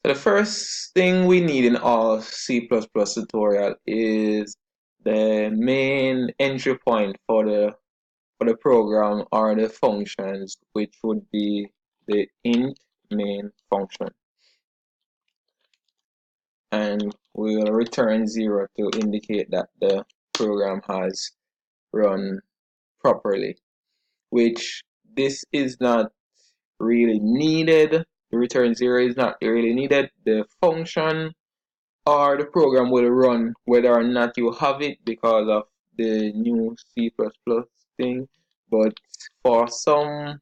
So the first thing we need in all C++ tutorial is the main entry point for the program or the functions, which would be the int main function, and we'll return 0 to indicate that the program has run properly, which this is not really needed. The return 0 is not really needed. The function or the program will run whether or not you have it because of the new C++ thing. But for some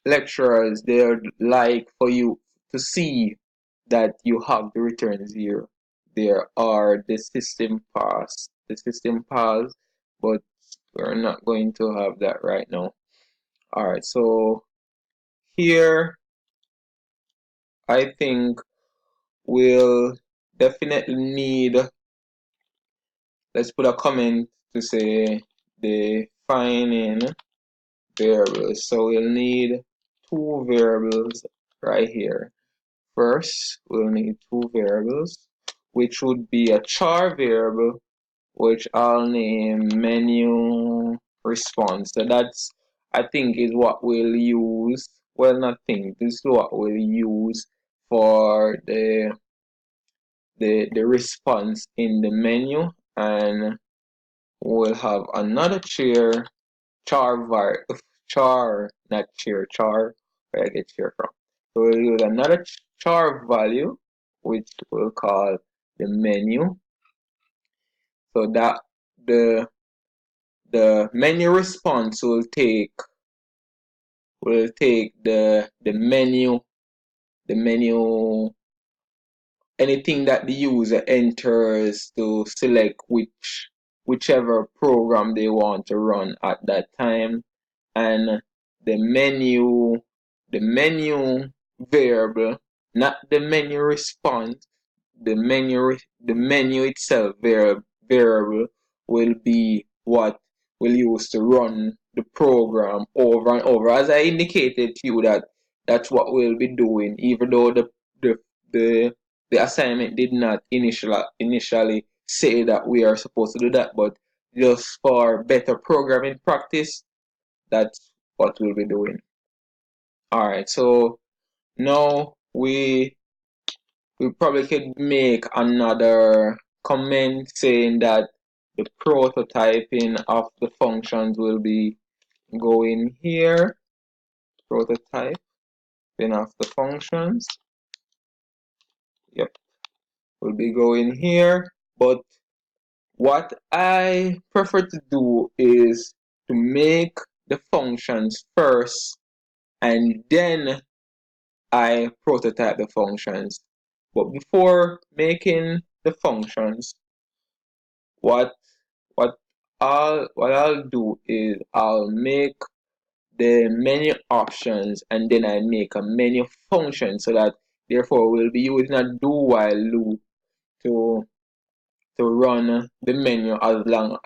lecturers, they'd like for you to see that you have the return 0 there, or the system pass, but we're not going to have that right now. Alright, so here I think we'll definitely need, let's put a comment to say defining variables. So we'll need two variables right here. First, we'll need two variables, which would be a char variable, which I'll name menu response. So that's, I think, is what we'll use. Well, not think, this is what we'll use for the response in the menu, and we'll have another char, where I get char from. So we'll use another char value, which we'll call the menu, so that the menu response will take the menu, anything that the user enters to select whichever program they want to run at that time, and the menu variable, not the menu response, the menu itself variable will be what we'll use to run the program over and over. As I indicated to you, that's what we'll be doing, even though the assignment did not initially say that we are supposed to do that, but just for better programming practice, that's what we'll be doing. Alright, so now we probably could make another comment saying that the prototyping of the functions will be going here. Prototyping of the functions, yep, will be going here. But what I prefer to do is to make the functions first, and then I prototype the functions. But before making the functions, what I'll do is I'll make the menu options, and then I make a menu function, so that therefore we'll be using a do while loop to run the menu as long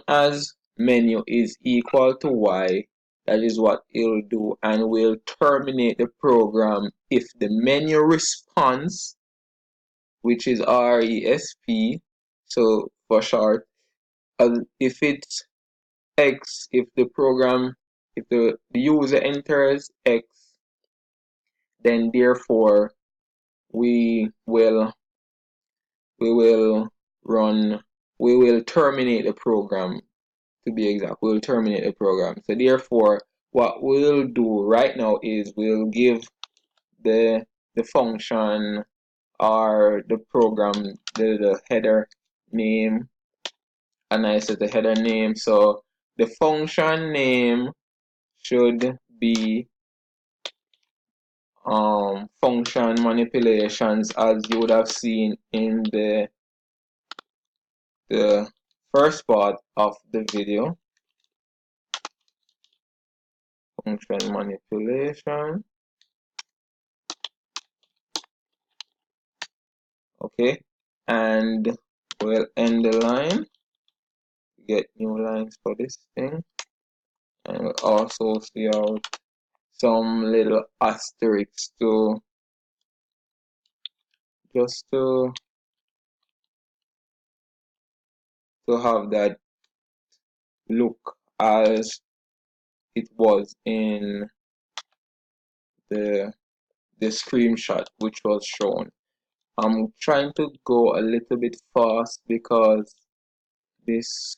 as menu is equal to y. That is what it'll do, and we'll terminate the program if the menu response, which is RESP, so for short, if it's X, if the user enters X, then therefore we will terminate the program. To be exact, we'll terminate the program. So therefore, what we'll do right now is we'll give the function or the program the header name, and I set the header name. So the function name should be function manipulations, as you would have seen in the first part of the video. Function manipulation. Okay, and we'll end the line, get new lines for this thing, and we'll also see out some little asterisks to just to have that look as it was in the screenshot which was shown. I'm trying to go a little bit fast because this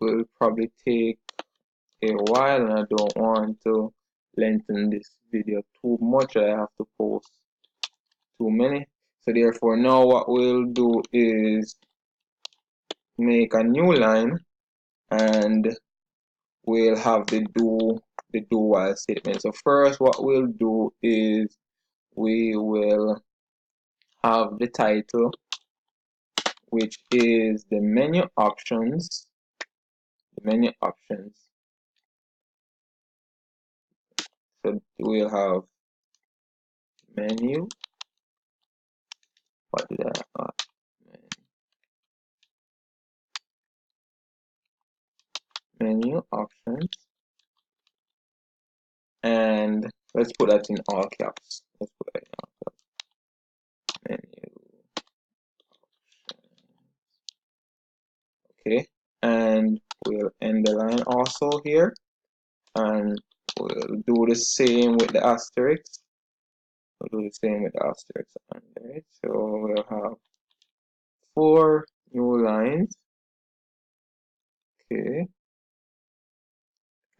will probably take a while and I don't want to lengthen this video too much. I have to post too many. So therefore now what we'll do is make a new line and we'll have the do while statement. So first what we'll do is we will have the title, which is the menu options. So we'll have menu, what did I menu options, and let's put that in all caps. Let's put that in all caps. Menu. Okay, and we'll end the line also here, and we'll do the same with the asterisk. We'll do the same with the asterisk under it. So we'll have 4 new lines. Okay,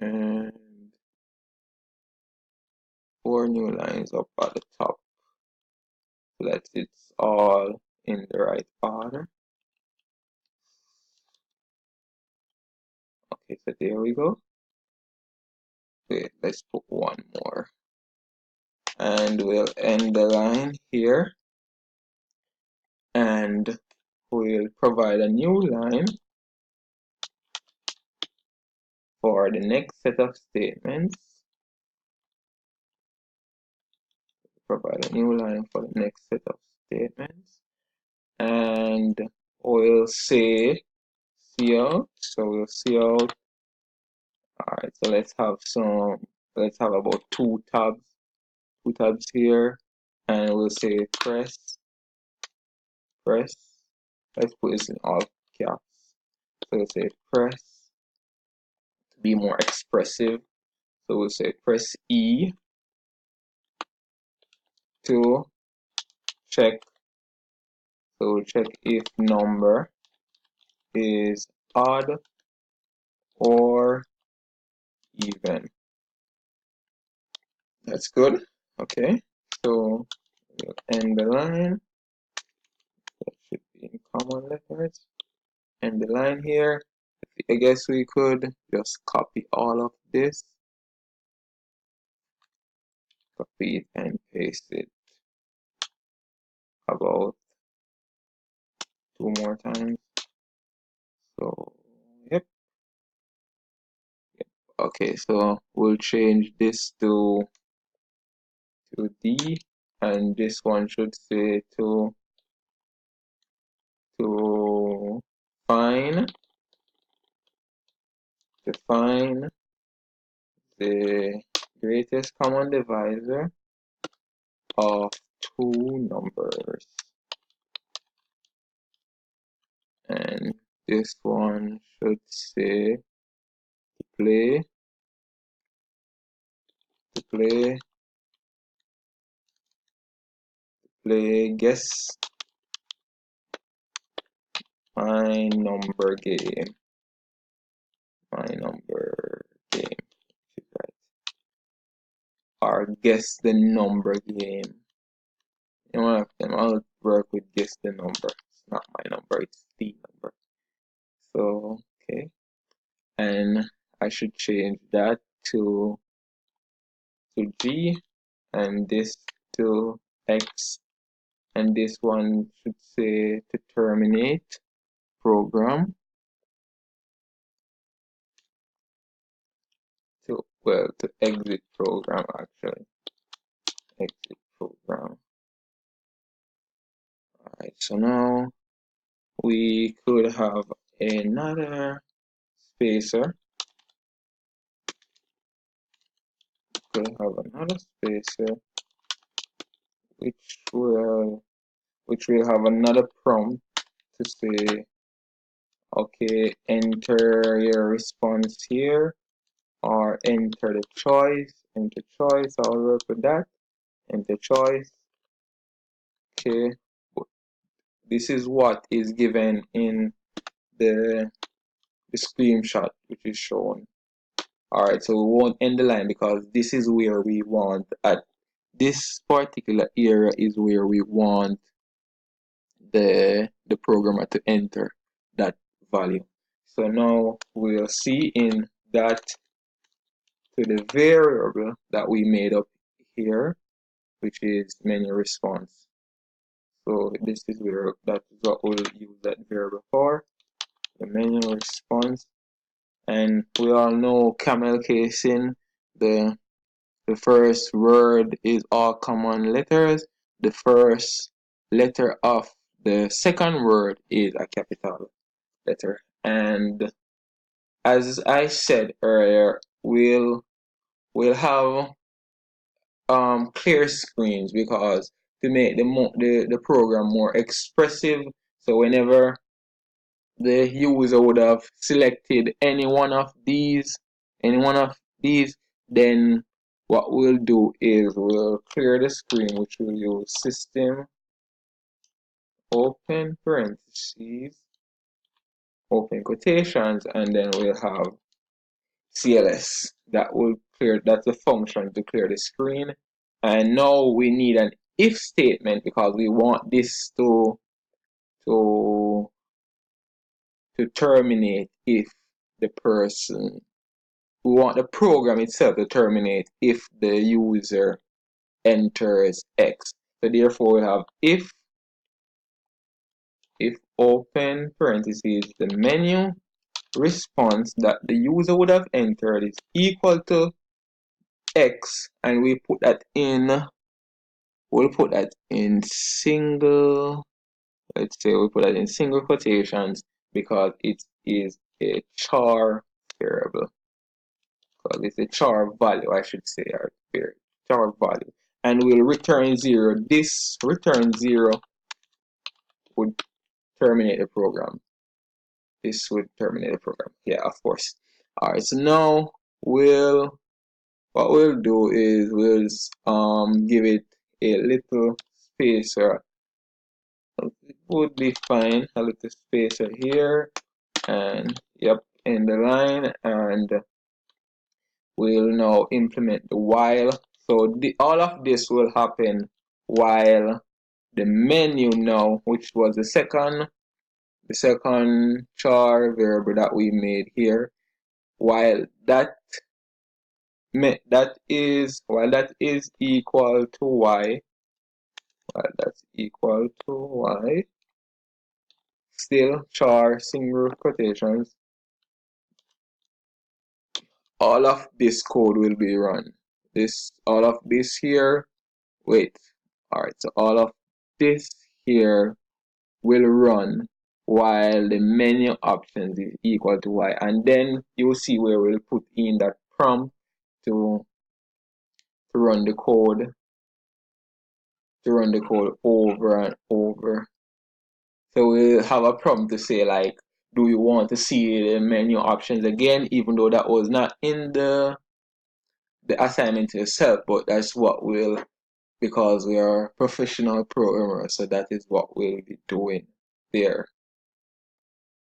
and 4 new lines up at the top so that it's all in the right order. Okay, so there we go. Wait, let's put one more. And we'll end the line here. And we'll provide a new line for the next set of statements. Provide a new line for the next set of statements. And we'll say cout. So we'll cout. Alright, so let's have about two tabs here, and we'll say press. Let's put this in all caps. So we'll say press to be more expressive. So we'll say press E to check. So we'll check if number is odd or even. That's good. Okay, so we'll end the line. That should be in common letters. End the line here. I guess we could just copy all of this, copy it and paste it about 2 more times. So yep. Okay, so we'll change this to D, and this one should say to define the greatest common divisor of 2 numbers, and this one should say to play guess my number game, or guess the number game. You know, one of them I'll work with guess the number. It's not my number, it's the number. So okay, and I should change that to G, and this to X, and this one should say to terminate program, to exit program, actually exit program. Alright, so now we could have another spacer, we'll have another spacer which will have another prompt to say, okay, enter your response here, or enter choice. I'll work with that. Enter choice. Okay, this is what is given in the screenshot which is shown. Alright, so we won't end the line because this is where we want, at this particular area is where we want the programmer to enter that value. So now we'll see in that to the variable that we made up here, which is menu response. So this is where that is what we'll use that variable for, the menu response. And we all know camel casing, the first word is all common letters. The first letter of the second word is a capital letter. And as I said earlier, we'll have clear screens because to make the program more expressive. So whenever the user would have selected any one of these, then what we'll do is we'll clear the screen, which will use system open parentheses open quotations, and then we'll have CLS that will clear, that's the function to clear the screen. And now we need an if statement because we want this to terminate if the person, we want the program itself to terminate if the user enters X. So therefore we have if open parentheses the menu response that the user would have entered is equal to X, and we put that in, we'll put that in single, let's say we put that in single quotations because it is a char variable, because it's a char value, I should say, or char value, and we'll return 0. This return 0 would terminate the program. This would terminate the program. Yeah, of course. Alright, so now what we'll do is we'll give it a little spacer. It would be fine, a little spacer here, and yep, in the line, and we'll now implement the while. So all of this will happen while the menu now, which was the second char variable that we made here, while that is equal to y, still char single quotations, all of this code will be run. All of this here, wait, alright, so all of this here will run while the menu options is equal to y, and then you'll see where we'll put in that prompt to run the code over and over. So we'll have a prompt to say like, do you want to see the menu options again, even though that was not in the assignment itself, but that's what we'll, because we are professional programmers, so that is what we'll be doing there.